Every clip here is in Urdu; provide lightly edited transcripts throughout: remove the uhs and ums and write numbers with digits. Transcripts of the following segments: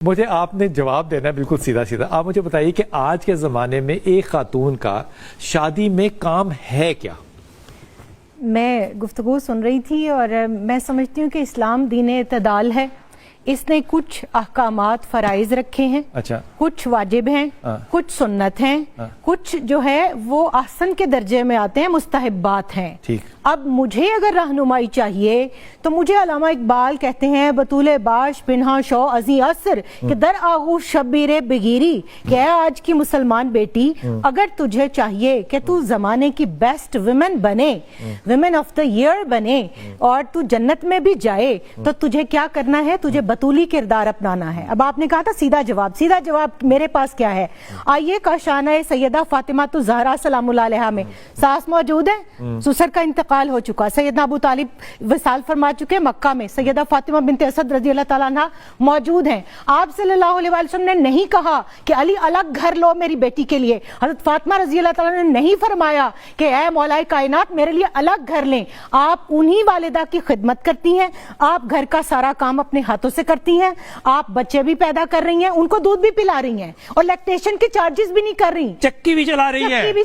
مجھے آپ نے جواب دینا ہے بالکل سیدھا سیدھا. آپ مجھے بتائیے کہ آج کے زمانے میں ایک خاتون کا شادی میں کام ہے کیا؟ میں گفتگو سن رہی تھی اور میں سمجھتی ہوں کہ اسلام دین اعتدال ہے. اس نے کچھ احکامات فرائض رکھے ہیں. اچھا. کچھ واجب ہیں, کچھ سنت ہیں, کچھ جو ہے وہ احسن کے درجے میں آتے ہیں, مستحبات ہیں. ٹھیک. اب مجھے اگر رہنمائی چاہیے تو مجھے علامہ اقبال کہتے ہیں بطول باش پنہا شو ازی اثر کہ در آغوش شبیر بگیری کہ اے آج کی مسلمان بیٹی, اگر تجھے چاہیے کہ تو زمانے کی بیسٹ ویمن بنے, ویمن آف دا ایئر بنے اور تو جنت میں بھی جائے, تو تجھے کیا کرنا ہے؟ تجھے بطولی کردار اپنانا ہے. اب آپ نے کہا تھا سیدھا جواب میرے پاس کیا ہے؟ آئیے کاشانہ سیدہ فاطمہ تو زہرا سلام اللہ علیہا میں ساس موجود ہے, سسر کا انتقال ہو چکا, سیدنا ابو طالب وصال فرما چکے مکہ میں, سیدہ فاطمہ بنت اسد رضی اللہ تعالیٰ عنہ موجود ہیں. آپ صلی اللہ علیہ وسلم نے نہیں کہا کہ علی الگ گھر لو میری بیٹی کے لیے. حضرت فاطمہ رضی اللہ تعالیٰ نے نہیں فرمایا کہ اے مولا کائنات میرے لیے الگ گھر لیں. آپ انہی والدہ کی خدمت کرتی ہیں, آپ گھر کا سارا کام اپنے ہاتھوں سے کرتی ہیں, آپ بچے بھی پیدا کر رہی ہیں, ان کو دودھ بھی پلا رہی ہیں اور لیکٹیشن کے چارجز بھی نہیں کر رہی, چکی بھی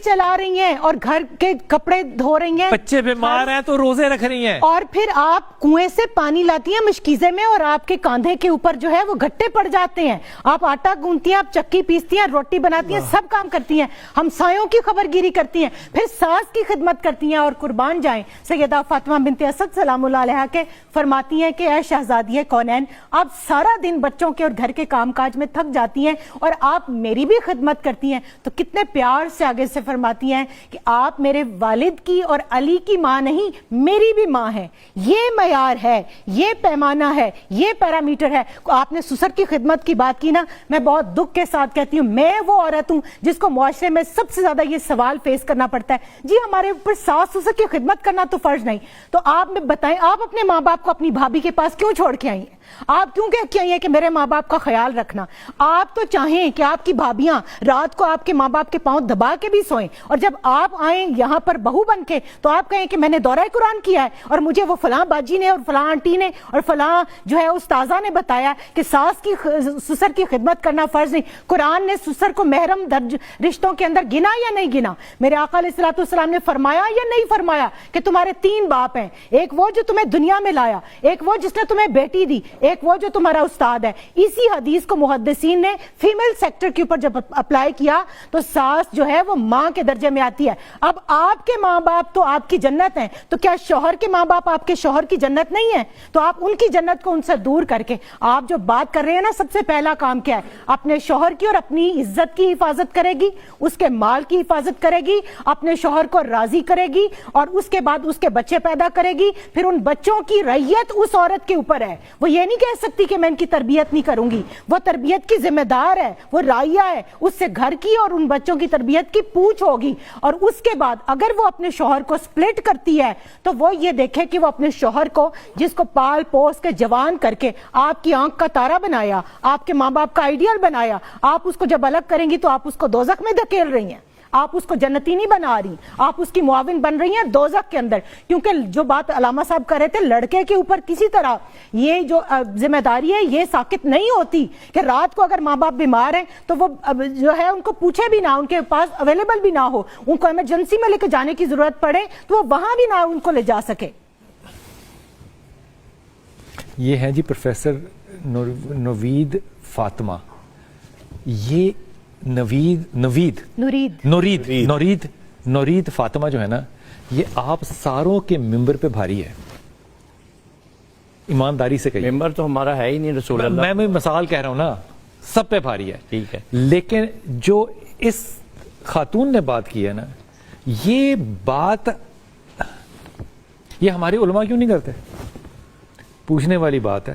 چلا رہی ہیں اور گھر کے کپڑے دھو رہی ہیں, بچے بیمار ہیں تو روزے رکھ رہی ہیں, اور پھر آپ کنویں سے پانی لاتی ہیں مشکیزے میں اور آپ کے کاندھے کے اوپر جو ہے وہ گھٹے پڑ جاتے ہیں. آپ آٹا گوندتی ہیں, آپ چکی پیستی ہیں, روٹی بناتی ہیں, سب کام کرتی ہیں, ہمسایوں کی خبرگیری کرتی ہیں, پھر ساس کی خدمت کرتی ہیں. اور قربان جائیں سیدہ فاطمہ بنت اسد سلام اللہ علیہا کے فرماتی ہیں کہ اے شہزادی کونین, آپ سارا دن بچوں کے اور گھر کے کام کاج میں تھک جاتی ہیں اور آپ میری بھی خدمت کرتی ہیں. تو کتنے پیار سے آگے سے فرماتی ہیں کہ آپ میرے والد کی اور علی کی ماں نہیں, میری بھی ماں ہے. یہ معیار ہے, یہ پیمانہ ہے, یہ پیرامیٹر ہے. آپ نے سسر کی خدمت کی بات کی نا, میں بہت دکھ کے ساتھ کہتی ہوں میں وہ عورت ہوں جس کو معاشرے میں سب سے زیادہ یہ سوال فیس کرنا پڑتا ہے, جی ہمارے اوپر ساس سسر کی خدمت کرنا تو فرض نہیں, تو آپ میں بتائیں آپ اپنے ماں باپ کو اپنی بھابھی کے پاس کیوں چھوڑ کے آئی ہیں؟ آپ کیوں کہہ کے آئی ہیں کہ میرے ماں باپ کا خیال رکھنا؟ آپ تو چاہیں کہ آپ کی بھابیاں رات کو آپ کے ماں باپ کے پاؤں دبا کے بھی سوئیں, اور جب آپ آئیں یہاں پر بہو بن کے تو آپ کہیں کہ میں نے دورہ قرآن کیا ہے اور مجھے وہ فلاں باجی نے اور فلاں آنٹی نے اور فلاں جو ہے استاذہ نے بتایا کہ ساس کی سسر کی خدمت کرنا فرض نہیں. قرآن نے سسر کو محرم درج رشتوں کے اندر گنا یا نہیں گنا؟ میرے آقا علیہ الصلوۃ والسلام نے فرمایا یا نہیں فرمایا کہ تمہارے 3 باپ ہیں, ایک وہ جو تمہیں دنیا میں لایا, ایک وہ جس نے تمہیں بیٹی دی, ایک وہ جو تمہارا استاد ہے. اسی حدیث کو محدثین نے فیمیل سیکٹر کے اوپر جب اپلائی کیا تو ساس جو ہے وہ ماں کے درجے میں آتی ہے. اب آپ کے ماں باپ تو آپ کی جنت ہیں, تو کیا شوہر کے ماں باپ آپ کے شوہر کی جنت نہیں ہے؟ تو آپ ان کی جنت کو ان سے دور کر کے آپ جو بات کر رہے ہیں نا, سب سے پہلا کام کیا ہے؟ اپنے شوہر کی اور اپنی عزت کی حفاظت کرے گی, اس کے مال کی حفاظت کرے گی, اپنے شوہر کو راضی کرے گی, اور اس کے بعد اس کے بچے پیدا کرے گی. پھر ان بچوں کی رعیت اس عورت کے اوپر ہے. وہ یہ نہیں کہہ سکتی کہ میں ان کی تربیت نہیں کروں گی, وہ تربیت کی ذمہ دار ہے, وہ رائیہ ہے, اس سے گھر کی اور ان بچوں کی تربیت کی پوچھ ہوگی. اور اس کے بعد اگر وہ اپنے شوہر کو سپلٹ کرتی ہے تو وہ یہ دیکھے کہ وہ اپنے شوہر کو, جس کو پال پوس کے جوان کر کے آپ کی آنکھ کا تارا بنایا, آپ کے ماں باپ کا آئیڈیل بنایا, آپ اس کو جب الگ کریں گی تو آپ اس کو دوزخ میں دھکیل رہی ہیں, آپ اس کو جنتی نہیں بنا رہی, آپ اس کی معاون بن رہی ہیں دوزخ کے اندر. کیونکہ جو بات علامہ صاحب کر رہے تھے, لڑکے کے اوپر کسی طرح یہ جو ذمہ داری ہے یہ ساقط نہیں ہوتی کہ رات کو اگر ماں باپ بیمار ہیں تو وہ جو ہے ان کو پوچھے بھی نہ, ان کے پاس اویلیبل بھی نہ ہو, ان کو ایمرجنسی میں لے کے جانے کی ضرورت پڑے تو وہ وہاں بھی نہ ان کو لے جا سکے. یہ ہیں جی پروفیسر نوید فاطمہ, یہ نورید فاطمہ جو ہے نا, یہ آپ ساروں کے ممبر پہ بھاری ہے, ایمانداری سے کہیے. ممبر تو ہمارا ہے ہی نہیں رسول اللہ. میں مثال کہہ رہا ہوں نا, سب پہ بھاری ہے. ٹھیک ہے, لیکن جو اس خاتون نے بات کی ہے نا, یہ بات یہ ہمارے علماء کیوں نہیں کرتے؟ پوچھنے والی بات ہے.